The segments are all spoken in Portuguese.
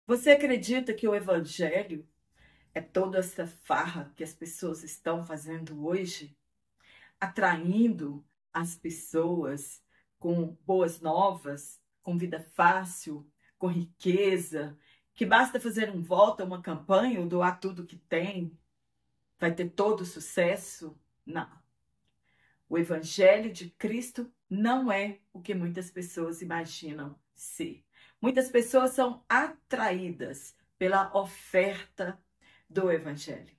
Você acredita que o evangelho é toda essa farra que as pessoas estão fazendo hoje, atraindo as pessoas com boas novas, com vida fácil, com riqueza, que basta fazer um voto, uma campanha ou doar tudo que tem, vai ter todo o sucesso? Não. O evangelho de Cristo não é o que muitas pessoas imaginam ser. Muitas pessoas são atraídas pela oferta do evangelho.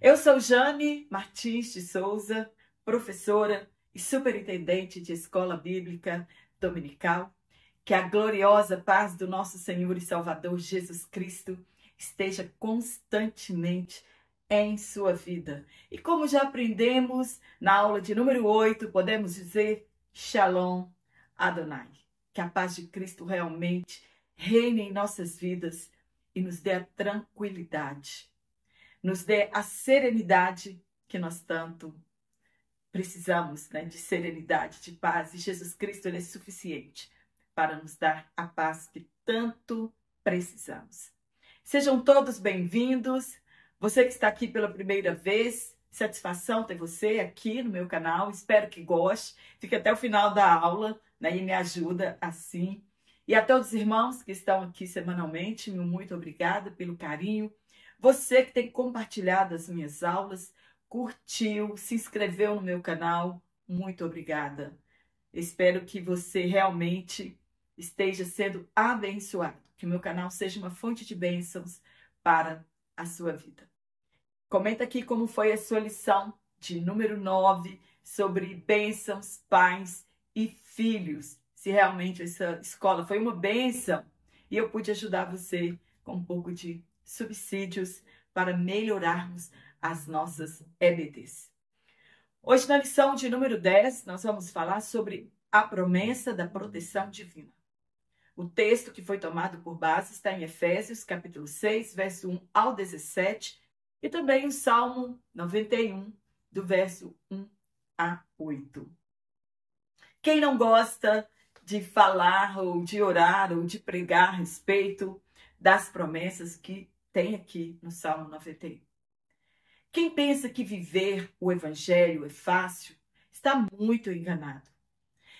Eu sou Jane Martins de Souza, professora e superintendente de escola bíblica dominical. Que a gloriosa paz do nosso Senhor e Salvador Jesus Cristo esteja constantemente em sua vida. E como já aprendemos na aula de número 8, podemos dizer Shalom Adonai. Que a paz de Cristo realmente reine em nossas vidas e nos dê a tranquilidade, nos dê a serenidade que nós tanto precisamos, né? De serenidade, de paz. E Jesus Cristo, ele é suficiente para nos dar a paz que tanto precisamos. Sejam todos bem-vindos. Você que está aqui pela primeira vez, satisfação ter você aqui no meu canal. Espero que goste. Fique até o final da aula, né, e me ajuda assim. E a todos os irmãos que estão aqui semanalmente, meu muito obrigada pelo carinho. Você que tem compartilhado as minhas aulas, curtiu, se inscreveu no meu canal, muito obrigada. Espero que você realmente esteja sendo abençoado, que o meu canal seja uma fonte de bênçãos para a sua vida. Comenta aqui como foi a sua lição de número 9 sobre bênçãos, pais e filhos. Se realmente essa escola foi uma bênção e eu pude ajudar você com um pouco de subsídios para melhorarmos as nossas EBDs. Hoje, na lição de número 10, nós vamos falar sobre a promessa da proteção divina. O texto que foi tomado por base está em Efésios, capítulo 6, verso 1 ao 17, e também o Salmo 91, do verso 1 a 8. Quem não gosta de falar, ou de orar, ou de pregar a respeito das promessas que tem aqui no Salmo 91? Quem pensa que viver o evangelho é fácil, está muito enganado.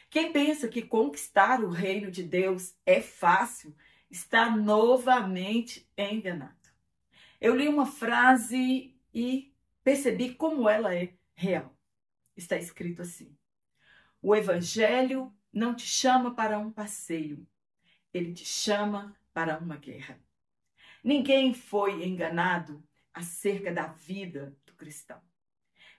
Quem pensa que conquistar o reino de Deus é fácil, está novamente enganado. Eu li uma frase e percebi como ela é real. Está escrito assim: o evangelho não te chama para um passeio, ele te chama para uma guerra. Ninguém foi enganado acerca da vida do cristão.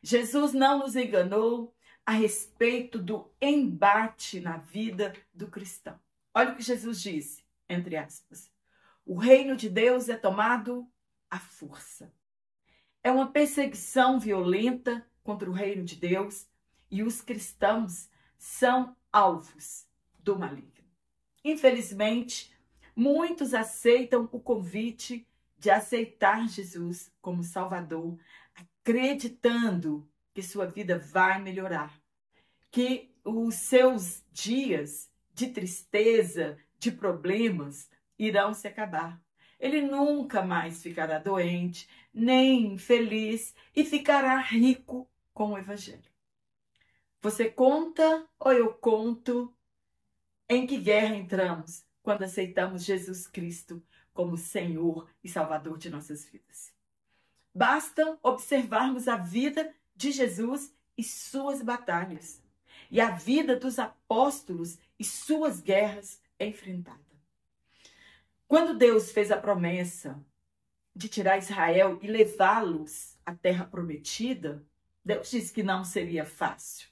Jesus não nos enganou a respeito do embate na vida do cristão. Olha o que Jesus disse, entre aspas: o reino de Deus é tomado à força. É uma perseguição violenta contra o reino de Deus e os cristãos são alvos do maligno. Infelizmente, muitos aceitam o convite de aceitar Jesus como Salvador, acreditando que sua vida vai melhorar, que os seus dias de tristeza, de problemas, irão se acabar. Ele nunca mais ficará doente, nem infeliz, e ficará rico com o evangelho. Você conta ou eu conto em que guerra entramos quando aceitamos Jesus Cristo como Senhor e Salvador de nossas vidas? Basta observarmos a vida de Jesus e suas batalhas, e a vida dos apóstolos e suas guerras enfrentadas. Quando Deus fez a promessa de tirar Israel e levá-los à terra prometida, Deus disse que não seria fácil.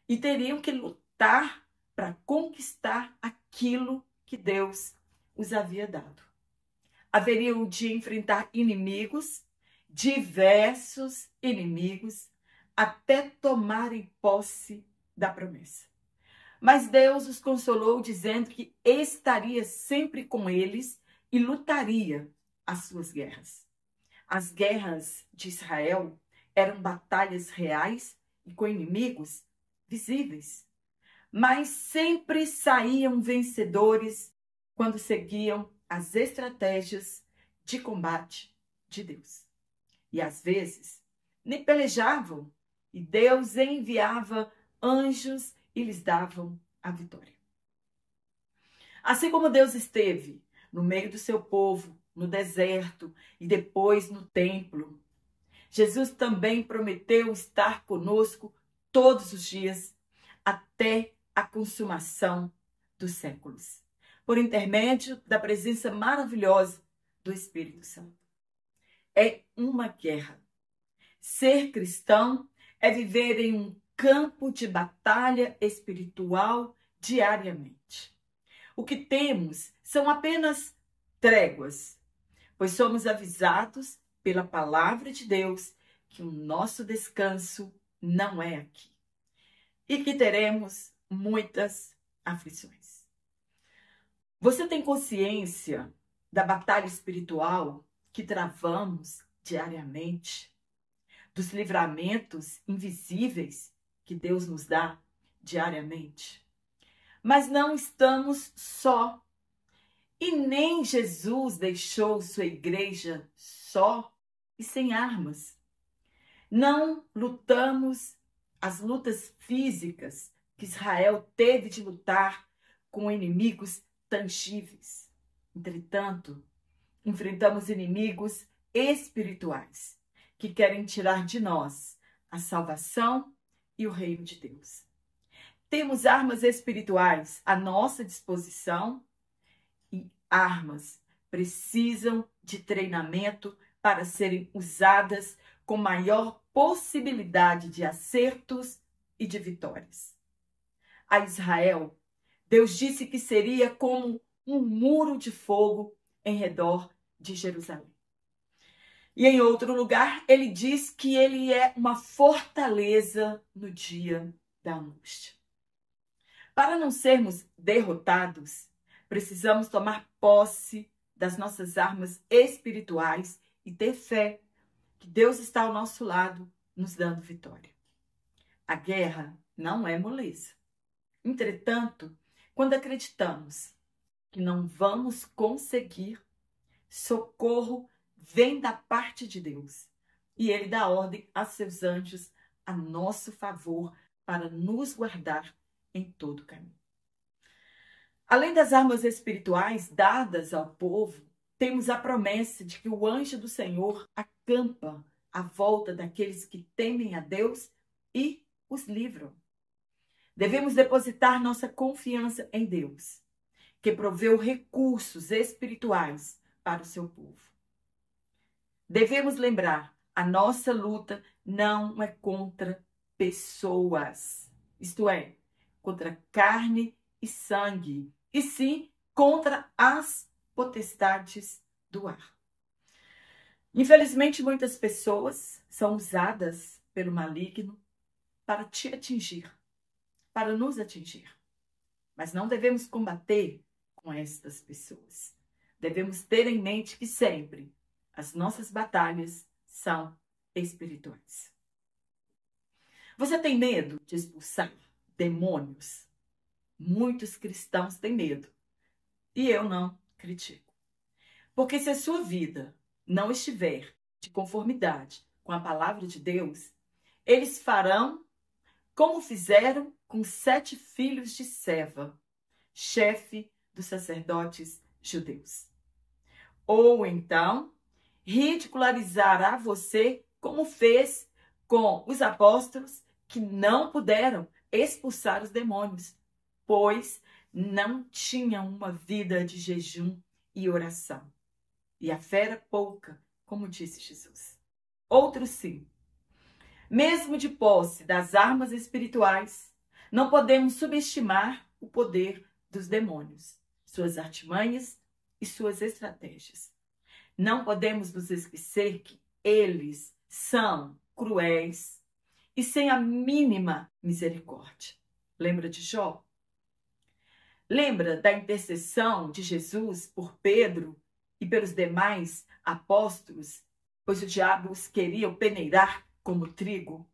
E teriam que lutar para conquistar aquilo que Deus os havia dado. Haveriam de enfrentar inimigos, diversos inimigos, até tomarem posse da promessa. Mas Deus os consolou dizendo que estaria sempre com eles e lutaria as suas guerras. As guerras de Israel eram batalhas reais e com inimigos visíveis, mas sempre saíam vencedores quando seguiam as estratégias de combate de Deus. E às vezes nem pelejavam, e Deus enviava anjos e lhes davam a vitória. Assim como Deus esteve no meio do seu povo, no deserto e depois no templo, Jesus também prometeu estar conosco todos os dias até a consumação dos séculos, por intermédio da presença maravilhosa do Espírito Santo. É uma guerra. Ser cristão é viver em um campo de batalha espiritual diariamente. O que temos são apenas tréguas, pois somos avisados pela palavra de Deus que o nosso descanso não é aqui e que teremos muitas aflições. Você tem consciência da batalha espiritual que travamos diariamente, dos livramentos invisíveis que Deus nos dá diariamente? Mas não estamos só. E nem Jesus deixou sua igreja só e sem armas. Não lutamos as lutas físicas que Israel teve de lutar com inimigos tangíveis. Entretanto, enfrentamos inimigos espirituais que querem tirar de nós a salvação e o reino de Deus. Temos armas espirituais à nossa disposição e armas precisam de treinamento para serem usadas com maior possibilidade de acertos e de vitórias. A Israel, Deus disse que seria como um muro de fogo em redor de Jerusalém. E em outro lugar, ele diz que ele é uma fortaleza no dia da angústia. Para não sermos derrotados, precisamos tomar posse das nossas armas espirituais e ter fé que Deus está ao nosso lado, nos dando vitória. A guerra não é moleza. Entretanto, quando acreditamos que não vamos conseguir, socorro vem da parte de Deus e Ele dá ordem a seus anjos a nosso favor para nos guardar em todo caminho. Além das armas espirituais dadas ao povo, temos a promessa de que o anjo do Senhor acampa à volta daqueles que temem a Deus e os livram. Devemos depositar nossa confiança em Deus, que proveu recursos espirituais para o seu povo. Devemos lembrar, a nossa luta não é contra pessoas, isto é, contra carne e sangue, e sim contra as potestades do ar. Infelizmente, muitas pessoas são usadas pelo maligno para te atingir, para nos atingir. Mas não devemos combater com estas pessoas. Devemos ter em mente que sempre as nossas batalhas são espirituais. Você tem medo de expulsar demônios? Muitos cristãos têm medo. E eu não critico. Porque se a sua vida não estiver de conformidade com a palavra de Deus, eles farão como fizeram com 7 filhos de Seva, chefe dos sacerdotes judeus. Ou então, ridicularizará você como fez com os apóstolos que não puderam expulsar os demônios, pois não tinham uma vida de jejum e oração. E a fé era pouca, como disse Jesus. Outros sim. Mesmo de posse das armas espirituais, não podemos subestimar o poder dos demônios, suas artimanhas e suas estratégias. Não podemos nos esquecer que eles são cruéis e sem a mínima misericórdia. Lembra de Jó? Lembra da intercessão de Jesus por Pedro e pelos demais apóstolos, pois o diabo os queria peneirar como trigo?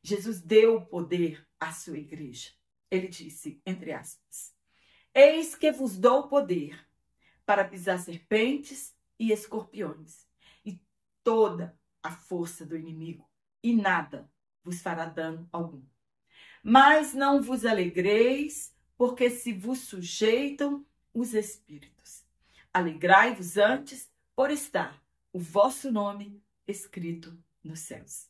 Jesus deu poder à sua igreja. Ele disse, entre aspas, eis que vos dou poder para pisar serpentes e escorpiões, e toda a força do inimigo, e nada vos fará dano algum. Mas não vos alegreis, porque se vos sujeitam os espíritos. Alegrai-vos antes por estar o vosso nome escrito nos céus.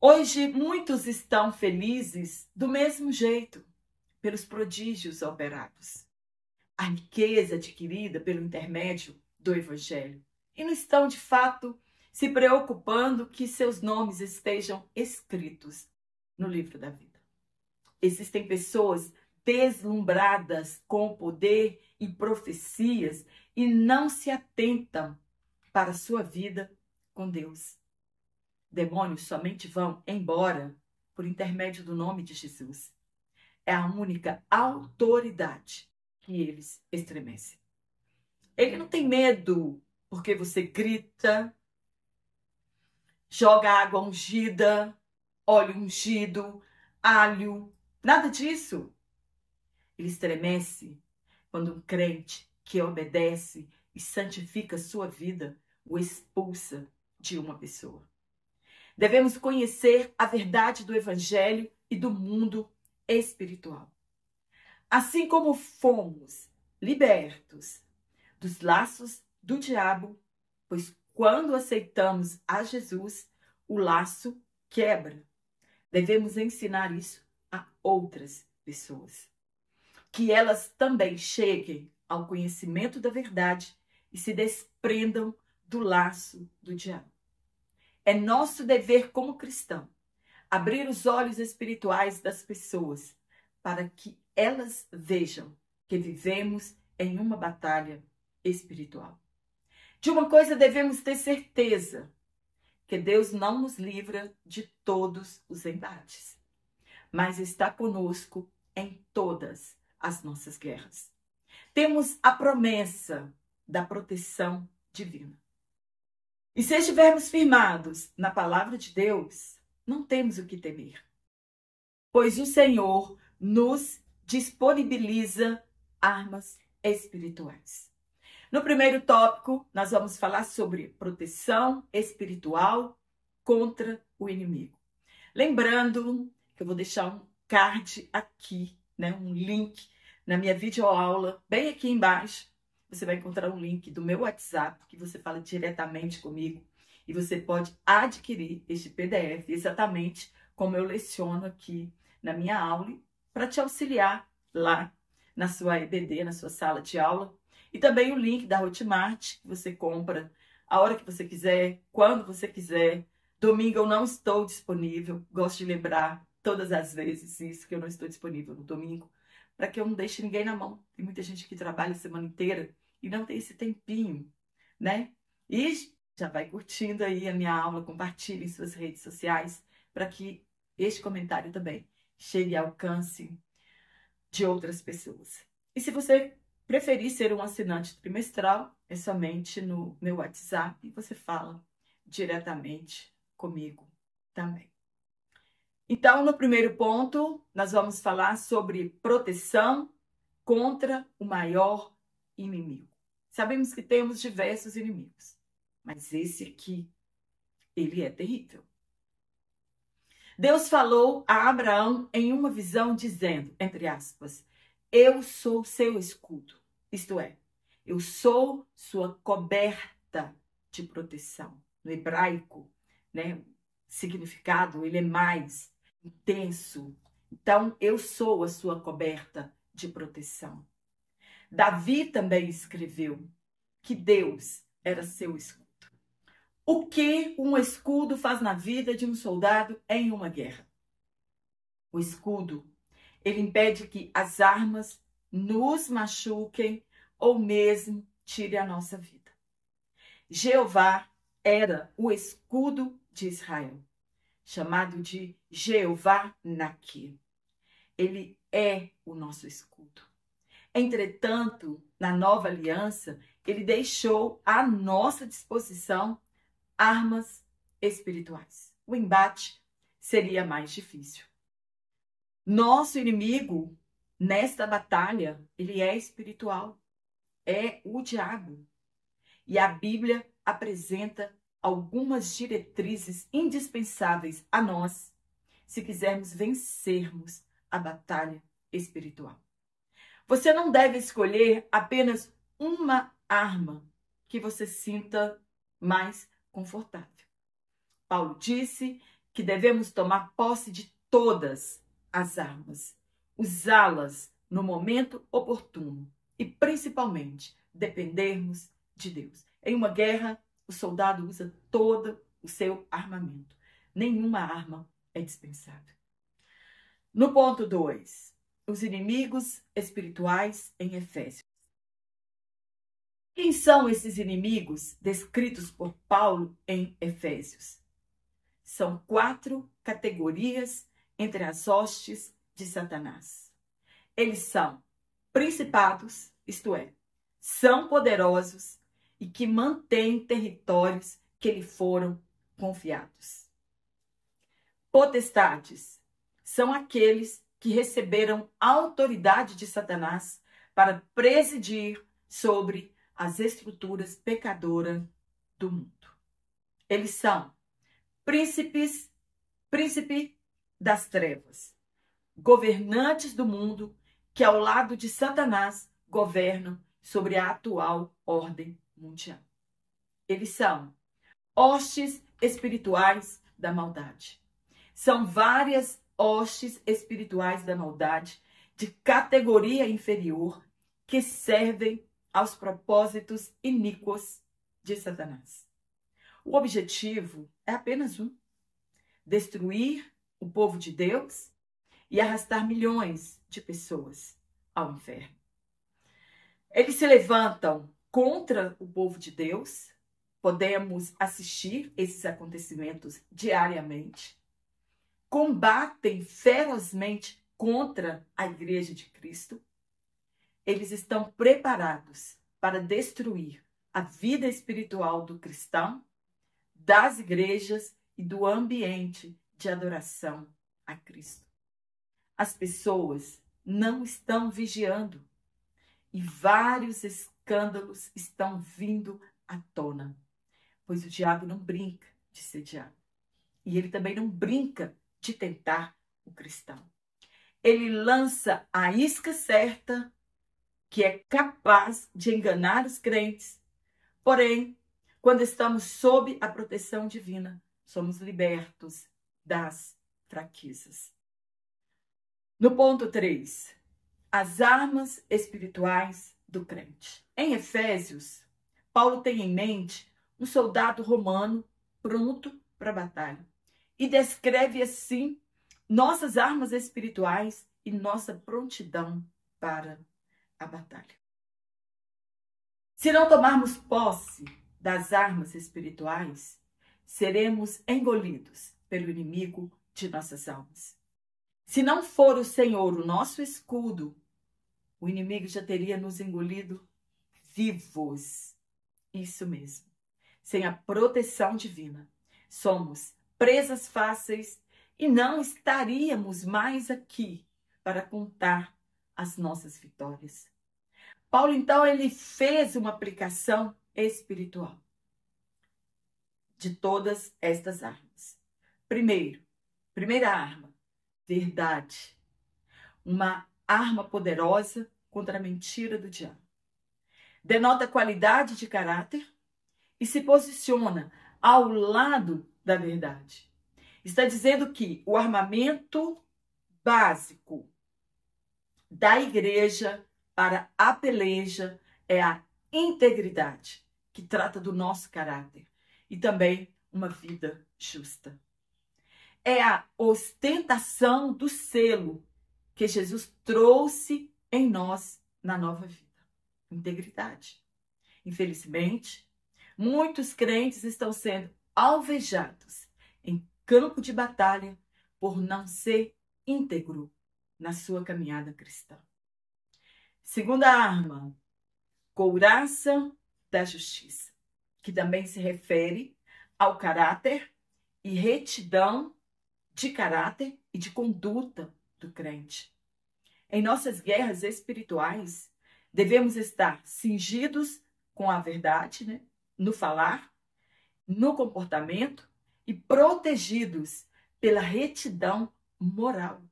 Hoje muitos estão felizes do mesmo jeito, pelos prodígios operados, a riqueza adquirida pelo intermédio do Evangelho, e não estão de fato se preocupando que seus nomes estejam escritos no livro da vida. Existem pessoas deslumbradas com o poder e profecias e não se atentam para a sua vida com Deus. Demônios somente vão embora por intermédio do nome de Jesus. É a única autoridade que eles estremecem. Ele não tem medo porque você grita, joga água ungida, óleo ungido, alho, nada disso. Ele estremece quando um crente que obedece e santifica sua vida o expulsa de uma pessoa. Devemos conhecer a verdade do Evangelho e do mundo espiritual. Assim como fomos libertos dos laços do diabo, pois quando aceitamos a Jesus, o laço quebra. Devemos ensinar isso a outras pessoas. Que elas também cheguem ao conhecimento da verdade e se desprendam do laço do diabo. É nosso dever como cristão abrir os olhos espirituais das pessoas para que elas vejam que vivemos em uma batalha espiritual. De uma coisa devemos ter certeza, que Deus não nos livra de todos os embates, mas está conosco em todas as nossas guerras. Temos a promessa da proteção divina. E se estivermos firmados na palavra de Deus, não temos o que temer, pois o Senhor nos disponibiliza armas espirituais. No primeiro tópico, nós vamos falar sobre proteção espiritual contra o inimigo. Lembrando que eu vou deixar um card aqui, um link na minha videoaula, bem aqui embaixo. Você vai encontrar um link do meu WhatsApp, que você fala diretamente comigo. E você pode adquirir este PDF exatamente como eu leciono aqui na minha aula, para te auxiliar lá na sua EBD, na sua sala de aula. E também o link da Hotmart, que você compra a hora que você quiser, quando você quiser. Domingo eu não estou disponível. Gosto de lembrar todas as vezes isso, que eu não estou disponível no domingo, para que eu não deixe ninguém na mão. Tem muita gente que trabalha a semana inteira e não tem esse tempinho, né? E já vai curtindo aí a minha aula, compartilhe em suas redes sociais, para que este comentário também chegue ao alcance de outras pessoas. E se você preferir ser um assinante trimestral, é somente no meu WhatsApp e você fala diretamente comigo também. Então, no primeiro ponto, nós vamos falar sobre proteção contra o maior inimigo. Sabemos que temos diversos inimigos, mas esse aqui, ele é terrível. Deus falou a Abraão em uma visão dizendo, entre aspas, eu sou seu escudo, isto é, eu sou sua coberta de proteção. No hebraico, significado, ele é mais intenso. Então, eu sou a sua coberta de proteção. Davi também escreveu que Deus era seu escudo. O que um escudo faz na vida de um soldado em uma guerra? O escudo, ele impede que as armas nos machuquem ou mesmo tirem a nossa vida. Jeová era o escudo de Israel, chamado de Jeová Naqui. Ele é o nosso escudo. Entretanto, na nova aliança, ele deixou à nossa disposição armas espirituais. O embate seria mais difícil. Nosso inimigo, nesta batalha, ele é espiritual. é o diabo. E a Bíblia apresenta algumas diretrizes indispensáveis a nós, se quisermos vencermos a batalha espiritual. Você não deve escolher apenas uma arma que você sinta mais confortável. Paulo disse que devemos tomar posse de todas as armas, usá-las no momento oportuno e, principalmente, dependermos de Deus. Em uma guerra, o soldado usa todo o seu armamento. Nenhuma arma é dispensável. No ponto 2, os inimigos espirituais em Efésios. Quem são esses inimigos descritos por Paulo em Efésios? São 4 categorias entre as hostes de Satanás. Eles são principados, isto é, são poderosos e que mantêm territórios que lhe foram confiados. Potestades são aqueles que receberam a autoridade de Satanás para presidir sobre as estruturas pecadoras do mundo. Eles são príncipe das trevas, governantes do mundo que ao lado de Satanás governam sobre a atual ordem mundial. Eles são hostes espirituais da maldade. São várias hostes espirituais da maldade de categoria inferior que servem aos propósitos iníquos de Satanás. O objetivo é apenas um: destruir o povo de Deus e arrastar milhões de pessoas ao inferno. Eles se levantam contra o povo de Deus. Podemos assistir esses acontecimentos diariamente. Combatem ferozmente contra a Igreja de Cristo. Eles estão preparados para destruir a vida espiritual do cristão, das igrejas e do ambiente de adoração a Cristo. As pessoas não estão vigiando e vários escândalos estão vindo à tona, pois o diabo não brinca de ser diabo e ele também não brinca de tentar o cristão. Ele lança a isca certa, que é capaz de enganar os crentes, porém, quando estamos sob a proteção divina, somos libertos das fraquezas. No ponto 3, as armas espirituais do crente. Em Efésios, Paulo tem em mente um soldado romano pronto para a batalha e descreve assim nossas armas espirituais e nossa prontidão para a batalha. Se não tomarmos posse das armas espirituais, seremos engolidos pelo inimigo de nossas almas. Se não for o Senhor o nosso escudo, o inimigo já teria nos engolido vivos. Isso mesmo. Sem a proteção divina, somos presas fáceis e não estaríamos mais aqui para contar as nossas vitórias. Paulo, então, ele fez uma aplicação espiritual de todas estas armas. Primeira arma, verdade. Uma arma poderosa contra a mentira do diabo. Denota qualidade de caráter e se posiciona ao lado da verdade. Está dizendo que o armamento básico da igreja para a peleja é a integridade, que trata do nosso caráter, e também uma vida justa. É a ostentação do selo que Jesus trouxe em nós na nova vida. Integridade. Infelizmente, muitos crentes estão sendo alvejados em campo de batalha por não ser íntegro na sua caminhada cristã. Segunda arma, couraça da justiça, que também se refere ao caráter e retidão de caráter e de conduta do crente. Em nossas guerras espirituais, Devemos estar cingidos com a verdade, né? No falar, no comportamento e protegidos pela retidão moral.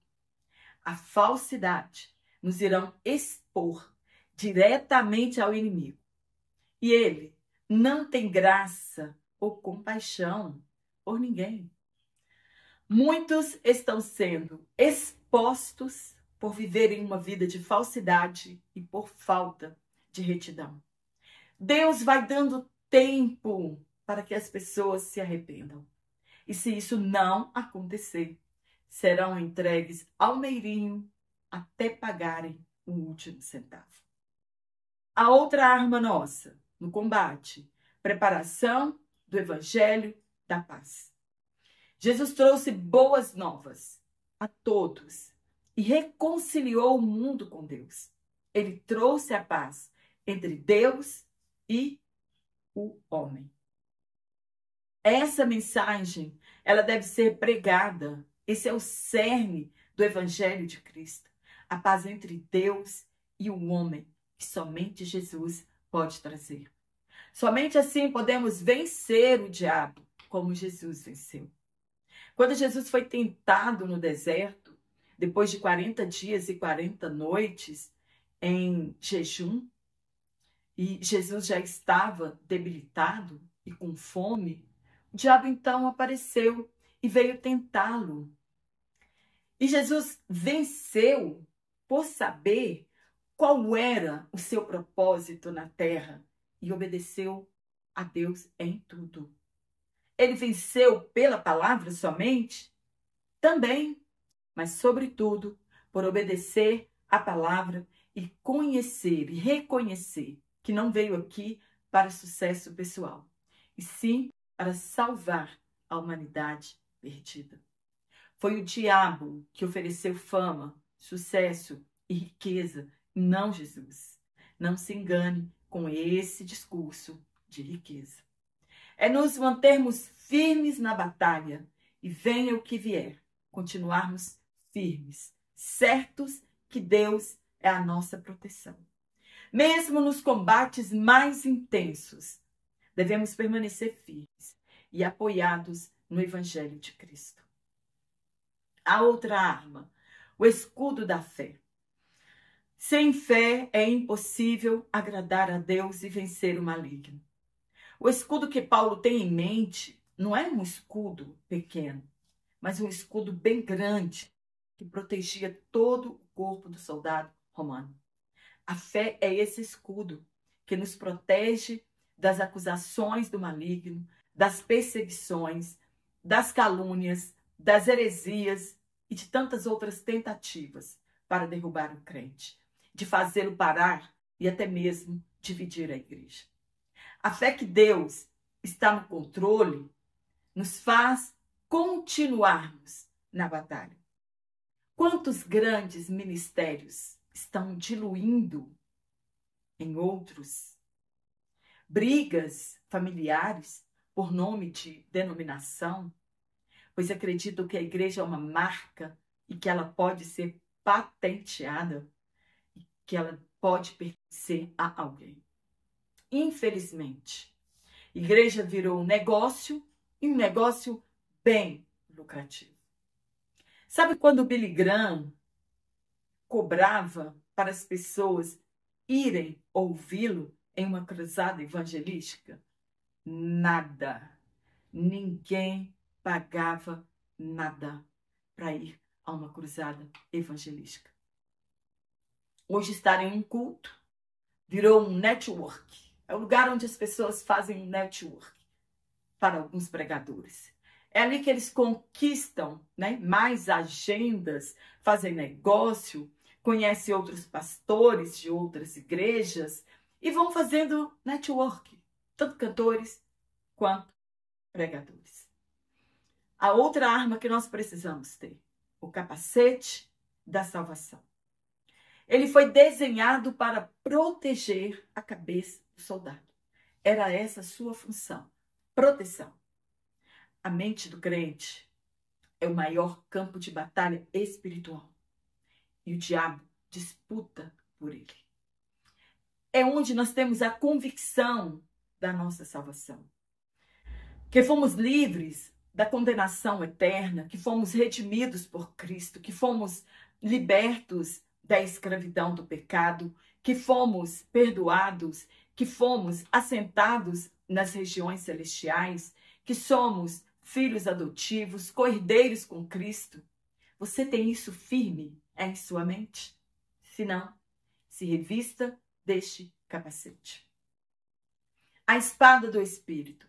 A falsidade nos irão expor diretamente ao inimigo. E ele não tem graça ou compaixão por ninguém. Muitos estão sendo expostos por viverem uma vida de falsidade e por falta de retidão. Deus vai dando tempo para que as pessoas se arrependam. E se isso não acontecer, serão entregues ao meirinho até pagarem o último centavo. A outra arma nossa no combate, preparação do evangelho da paz. Jesus trouxe boas novas a todos e reconciliou o mundo com Deus. Ele trouxe a paz entre Deus e o homem. Essa mensagem, ela deve ser pregada. Esse é o cerne do Evangelho de Cristo. A paz entre Deus e o homem, que somente Jesus pode trazer. Somente assim podemos vencer o diabo, como Jesus venceu. Quando Jesus foi tentado no deserto, depois de 40 dias e 40 noites em jejum, e Jesus já estava debilitado e com fome, o diabo então apareceu e veio tentá-lo. E Jesus venceu por saber qual era o seu propósito na terra e obedeceu a Deus em tudo. Ele venceu pela palavra somente? Também, mas sobretudo por obedecer a palavra e conhecer e reconhecer que não veio aqui para sucesso pessoal, e sim para salvar a humanidade perdida. Foi o diabo que ofereceu fama, sucesso e riqueza, não Jesus. Não se engane com esse discurso de riqueza. É nos mantermos firmes na batalha e venha o que vier, continuarmos firmes, certos que Deus é a nossa proteção. Mesmo nos combates mais intensos, devemos permanecer firmes e apoiados no Evangelho de Cristo. A outra arma, o escudo da fé. Sem fé é impossível agradar a Deus e vencer o maligno. O escudo que Paulo tem em mente não é um escudo pequeno, mas um escudo bem grande que protegia todo o corpo do soldado romano. A fé é esse escudo que nos protege das acusações do maligno, das perseguições, das calúnias, das heresias e de tantas outras tentativas para derrubar o crente, de fazê-lo parar e até mesmo dividir a igreja. A fé que Deus está no controle nos faz continuarmos na batalha. Quantos grandes ministérios estão diluindo em outros? Brigas familiares por nome de denominação, pois acreditam que a igreja é uma marca e que ela pode ser patenteada e que ela pode pertencer a alguém. Infelizmente, a igreja virou um negócio e um negócio bem lucrativo. Sabe quando o Billy Graham cobrava para as pessoas irem ouvi-lo em uma cruzada evangelística? Nada. Ninguém pagava nada para ir a uma cruzada evangelística. Hoje estar em um culto virou um network. É o lugar onde as pessoas fazem um network para alguns pregadores. É ali que eles conquistam, né, mais agendas, fazem negócio, conhecem outros pastores de outras igrejas e vão fazendo network, tanto cantores quanto pregadores. A outra arma que nós precisamos ter, o capacete da salvação. Ele foi desenhado para proteger a cabeça do soldado. Era essa a sua função, proteção. A mente do crente é o maior campo de batalha espiritual. E o diabo disputa por ele. é onde nós temos a convicção da nossa salvação. Que fomos livres da condenação eterna, que fomos redimidos por Cristo, que fomos libertos da escravidão do pecado, que fomos perdoados, que fomos assentados nas regiões celestiais, que somos filhos adotivos, co-herdeiros com Cristo. Você tem isso firme em sua mente? Se não, se revista deste capacete. A espada do Espírito.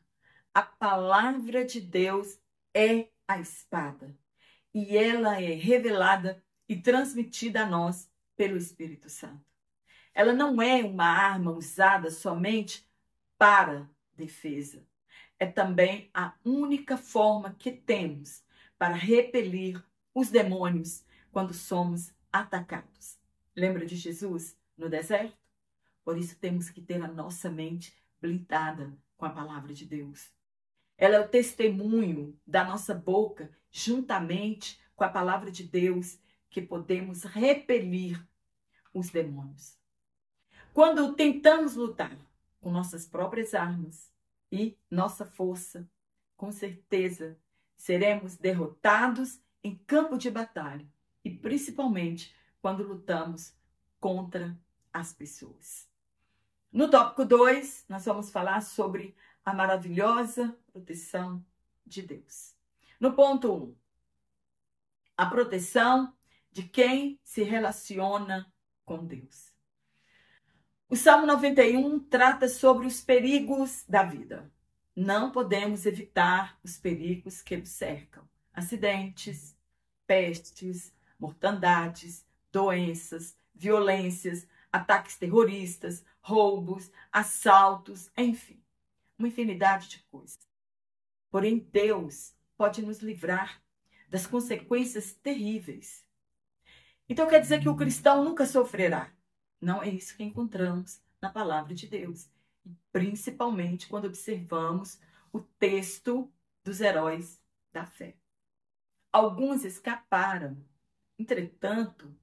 A palavra de Deus é a espada. E ela é revelada e transmitida a nós pelo Espírito Santo. Ela não é uma arma usada somente para defesa. É também a única forma que temos para repelir os demônios quando somos atacados. Lembra de Jesus no deserto? Por isso temos que ter a nossa mente blindada com a palavra de Deus. Ela é o testemunho da nossa boca, juntamente com a palavra de Deus, que podemos repelir os demônios. Quando tentamos lutar com nossas próprias armas e nossa força, com certeza seremos derrotados em campo de batalha e principalmente quando lutamos contra as pessoas. No tópico 2, nós vamos falar sobre a maravilhosa proteção de Deus. No ponto 1, a proteção de quem se relaciona com Deus. O Salmo 91 trata sobre os perigos da vida. Não podemos evitar os perigos que nos cercam. Acidentes, pestes, mortandades, doenças, violências, ataques terroristas, roubos, assaltos, enfim, uma infinidade de coisas. Porém, Deus pode nos livrar das consequências terríveis. Então quer dizer que o cristão nunca sofrerá. Não é isso que encontramos na palavra de Deus. E principalmente quando observamos o texto dos heróis da fé. Alguns escaparam, entretanto,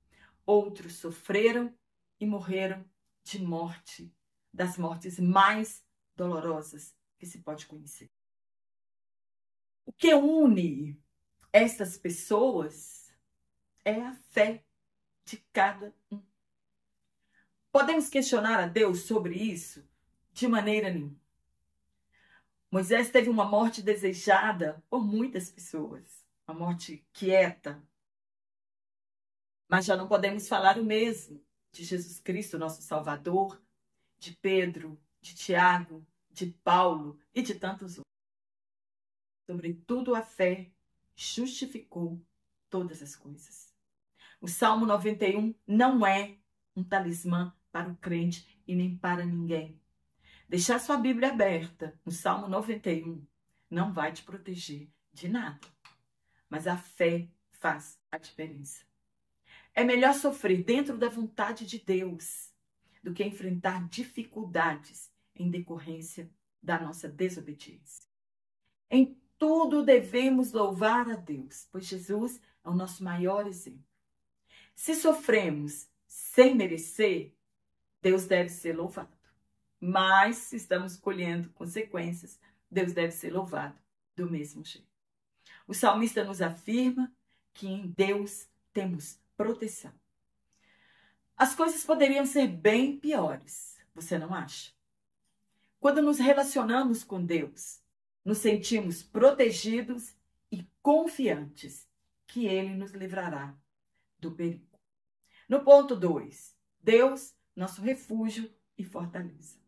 outros sofreram e morreram de morte, das mortes mais dolorosas que se pode conhecer. O que une estas pessoas é a fé de cada um. Podemos questionar a Deus sobre isso? De maneira nenhuma. Moisés teve uma morte desejada por muitas pessoas, uma morte quieta. Mas já não podemos falar o mesmo de Jesus Cristo, nosso Salvador, de Pedro, de Tiago, de Paulo e de tantos outros. Sobretudo a fé justificou todas as coisas. O Salmo 91 não é um talismã para o crente e nem para ninguém. Deixar sua Bíblia aberta no Salmo 91 não vai te proteger de nada. Mas a fé faz a diferença. É melhor sofrer dentro da vontade de Deus do que enfrentar dificuldades em decorrência da nossa desobediência. Em tudo devemos louvar a Deus, pois Jesus é o nosso maior exemplo. Se sofremos sem merecer, Deus deve ser louvado. Mas se estamos colhendo consequências, Deus deve ser louvado do mesmo jeito. O salmista nos afirma que em Deus temos proteção. As coisas poderiam ser bem piores, você não acha? Quando nos relacionamos com Deus, nos sentimos protegidos e confiantes que Ele nos livrará do perigo. No ponto 2, Deus, nosso refúgio e fortaleza.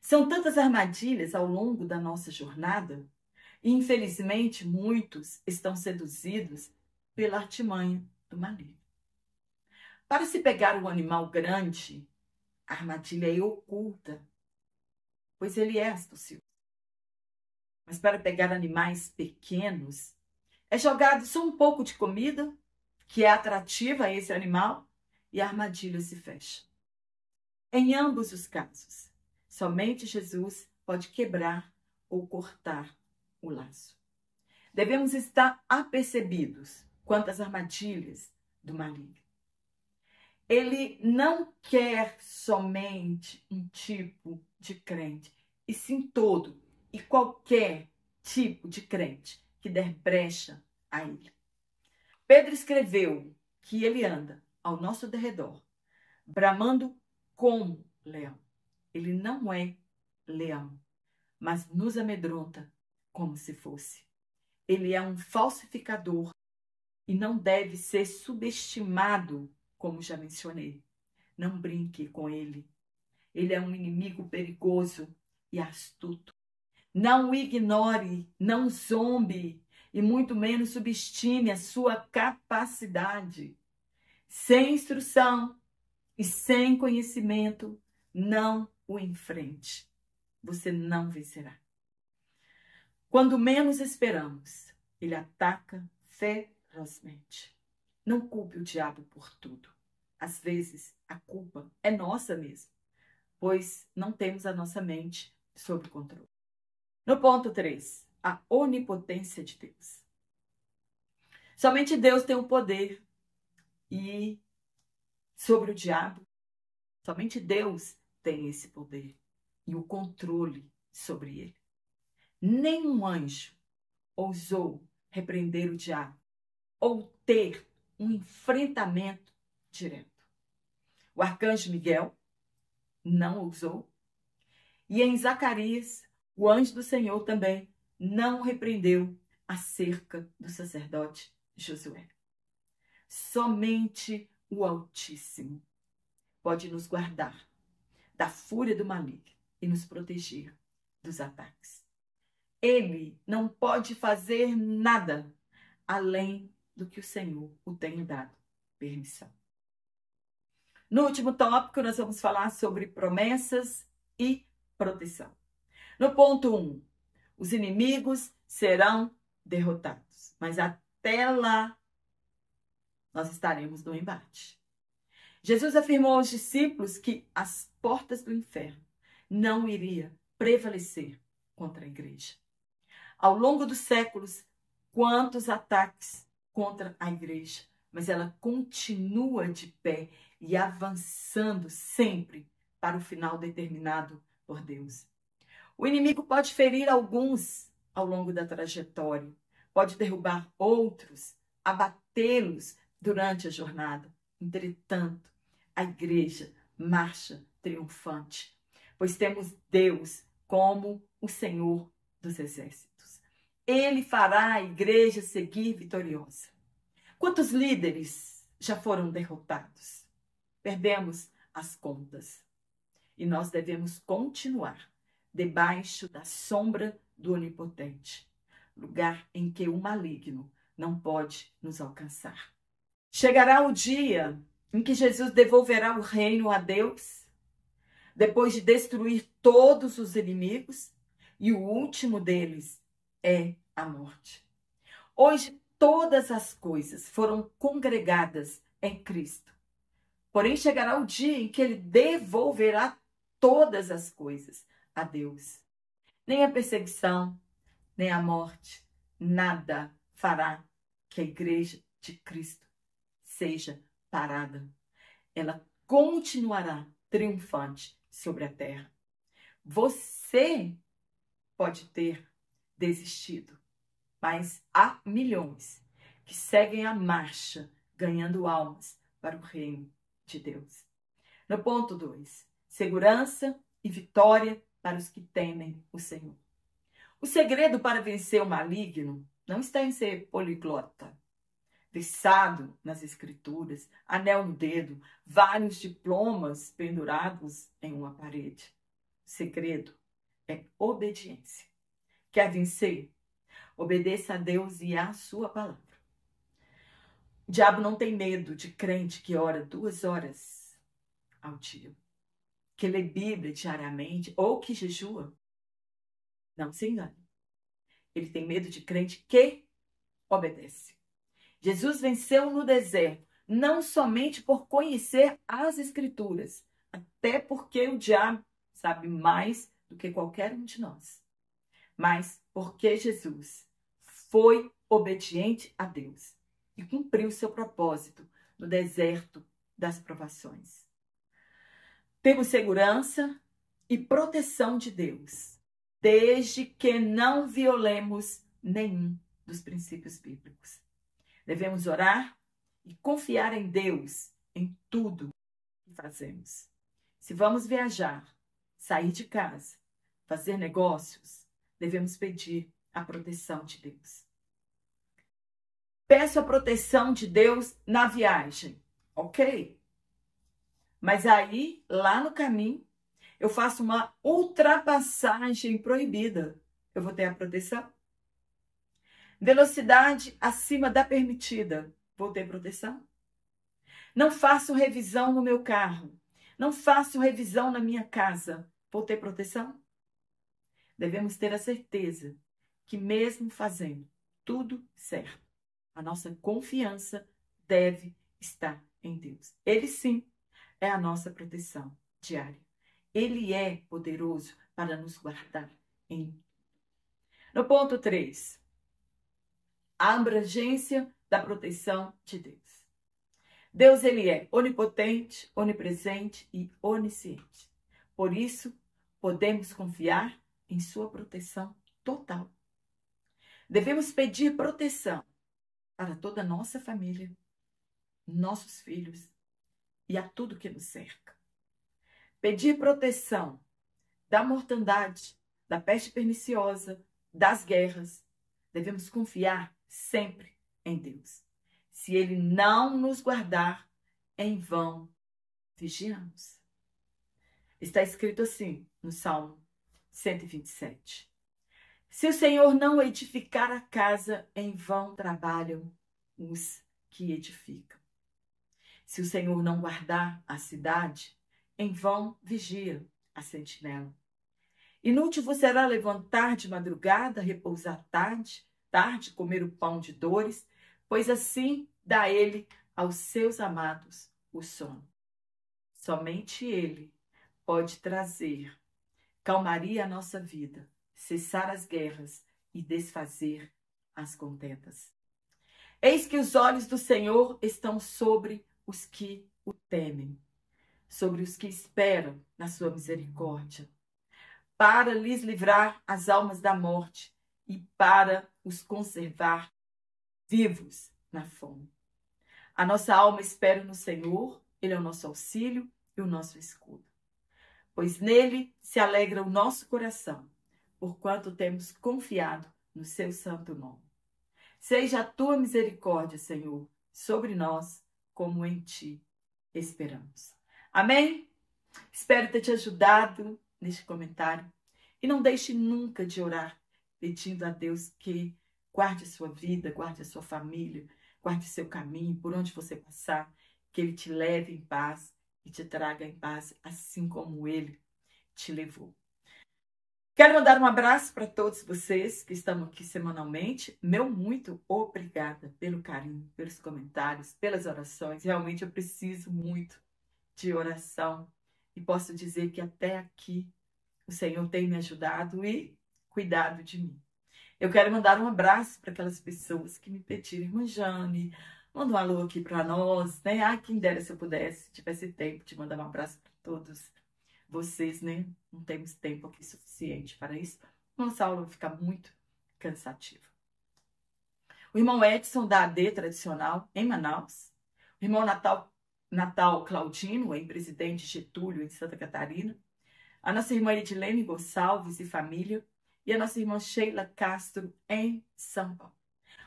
São tantas armadilhas ao longo da nossa jornada e, infelizmente, muitos estão seduzidos pela artimanha do maligno. Para se pegar um animal grande, a armadilha é oculta, pois ele é astucioso. Mas para pegar animais pequenos, é jogado só um pouco de comida, que é atrativa a esse animal, e a armadilha se fecha. Em ambos os casos, somente Jesus pode quebrar ou cortar o laço. Devemos estar apercebidos quanto às armadilhas do maligno. ele não quer somente um tipo de crente, e sim todo e qualquer tipo de crente que der brecha a ele. Pedro escreveu que ele anda ao nosso derredor, bramando como leão. Ele não é leão, mas nos amedronta como se fosse. Ele é um falsificador e não deve ser subestimado, como já mencionei. Não brinque com ele. Ele é um inimigo perigoso e astuto. Não o ignore, não zombe e muito menos subestime a sua capacidade. Sem instrução e sem conhecimento, não o enfrente. Você não vencerá. Quando menos esperamos, ele ataca ferozmente. Não culpe o diabo por tudo. Às vezes, a culpa é nossa mesmo, pois não temos a nossa mente sob controle. No ponto 3, a onipotência de Deus. Somente Deus tem o poder e sobre o diabo, somente Deus tem esse poder e o controle sobre ele. Nenhum anjo ousou repreender o diabo ou ter um enfrentamento direto. O arcanjo Miguel não ousou. E em Zacarias, o anjo do Senhor também não repreendeu acerca do sacerdote Josué. Somente o Altíssimo pode nos guardar da fúria do maligno e nos proteger dos ataques. Ele não pode fazer nada além do que o Senhor o tenha dado permissão. No último tópico, nós vamos falar sobre promessas e proteção. No ponto 1, os inimigos serão derrotados, mas até lá nós estaremos no embate. Jesus afirmou aos discípulos que as portas do inferno não iriam prevalecer contra a igreja. Ao longo dos séculos, quantos ataques contra a igreja, mas ela continua de pé e avançando sempre para o final determinado por Deus. O inimigo pode ferir alguns ao longo da trajetória, pode derrubar outros, abatê-los durante a jornada. Entretanto, a igreja marcha triunfante, pois temos Deus como o Senhor dos exércitos. Ele fará a igreja seguir vitoriosa. Quantos líderes já foram derrotados? Perdemos as contas. E nós devemos continuar debaixo da sombra do Onipotente, lugar em que o maligno não pode nos alcançar. Chegará o dia em que Jesus devolverá o reino a Deus, depois de destruir todos os inimigos, e o último deles é a morte. Hoje, todas as coisas foram congregadas em Cristo. Porém, chegará o dia em que ele devolverá todas as coisas a Deus. Nem a perseguição, nem a morte, nada fará que a igreja de Cristo seja parada. Ela continuará triunfante sobre a terra. Você pode ter desistido, mas há milhões que seguem a marcha, ganhando almas para o reino de Deus. No ponto 2, segurança e vitória para os que temem o Senhor. O segredo para vencer o maligno não está em ser poliglota, versado nas escrituras, anel no dedo, vários diplomas pendurados em uma parede. O segredo é obediência. Quer vencer? Obedeça a Deus e à sua palavra. O diabo não tem medo de crente que ora 2 horas ao dia, que lê Bíblia diariamente ou que jejua. Não se engane. Ele tem medo de crente que obedece. Jesus venceu no deserto, não somente por conhecer as Escrituras, até porque o diabo sabe mais do que qualquer um de nós, mas porque Jesus foi obediente a Deus e cumpriu seu propósito no deserto das provações. Temos segurança e proteção de Deus, desde que não violemos nenhum dos princípios bíblicos. Devemos orar e confiar em Deus em tudo que fazemos. Se vamos viajar, sair de casa, fazer negócios, devemos pedir a proteção de Deus. Peço a proteção de Deus na viagem, ok? Mas aí, lá no caminho, eu faço uma ultrapassagem proibida. Eu vou ter a proteção? Velocidade acima da permitida. Vou ter proteção? Não faço revisão no meu carro. Não faço revisão na minha casa. Vou ter proteção? Devemos ter a certeza que mesmo fazendo tudo certo, a nossa confiança deve estar em Deus. Ele sim é a nossa proteção diária. Ele é poderoso para nos guardar em. No ponto 3, a abrangência da proteção de Deus. Deus, ele é onipotente, onipresente e onisciente. Por isso, podemos confiar em sua proteção total. Devemos pedir proteção para toda a nossa família, nossos filhos e a tudo que nos cerca. Pedir proteção da mortandade, da peste perniciosa, das guerras. Devemos confiar sempre em Deus. Se Ele não nos guardar, em vão vigiamos. Está escrito assim no Salmo 127. Se o Senhor não edificar a casa, em vão trabalham os que edificam. Se o Senhor não guardar a cidade, em vão vigia a sentinela. Inútil vos será levantar de madrugada, repousar tarde, comer o pão de dores, pois assim dá ele aos seus amados o sono. Somente ele pode trazer calmaria à nossa vida, cessar as guerras e desfazer as contendas. Eis que os olhos do Senhor estão sobre os que o temem, sobre os que esperam na sua misericórdia, para lhes livrar as almas da morte e para os conservar vivos na fome. A nossa alma espera no Senhor, Ele é o nosso auxílio e o nosso escudo. Pois nele se alegra o nosso coração, porquanto temos confiado no seu santo nome. Seja a tua misericórdia, Senhor, sobre nós, como em ti esperamos. Amém? Espero ter te ajudado neste comentário. E não deixe nunca de orar, pedindo a Deus que guarde a sua vida, guarde a sua família, guarde seu caminho, por onde você passar, que Ele te leve em paz e te traga em paz, assim como Ele te levou. Quero mandar um abraço para todos vocês que estão aqui semanalmente. Meu muito obrigada pelo carinho, pelos comentários, pelas orações. Realmente eu preciso muito de oração e posso dizer que até aqui o Senhor tem me ajudado e cuidado de mim. Eu quero mandar um abraço para aquelas pessoas que me pediram, irmã Jane, manda um alô aqui para nós, né? Ah, quem dera se eu pudesse, se tivesse tempo de mandar um abraço para todos vocês, né? Não temos tempo aqui suficiente para isso. Nossa aula vai ficar muito cansativa. O irmão Edson, da AD Tradicional, em Manaus. O irmão Natal Claudino, em Presidente Getúlio, em Santa Catarina. A nossa irmã Edilene Gonçalves e família. E a nossa irmã Sheila Castro, em São Paulo.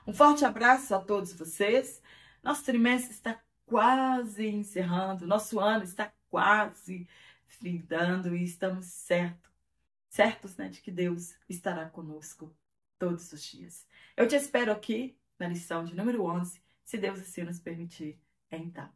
Um forte abraço a todos vocês. Nosso trimestre está quase encerrando. Nosso ano está quase findando e estamos certos, né, de que Deus estará conosco todos os dias. Eu te espero aqui na lição de número 11, se Deus assim nos permitir, então.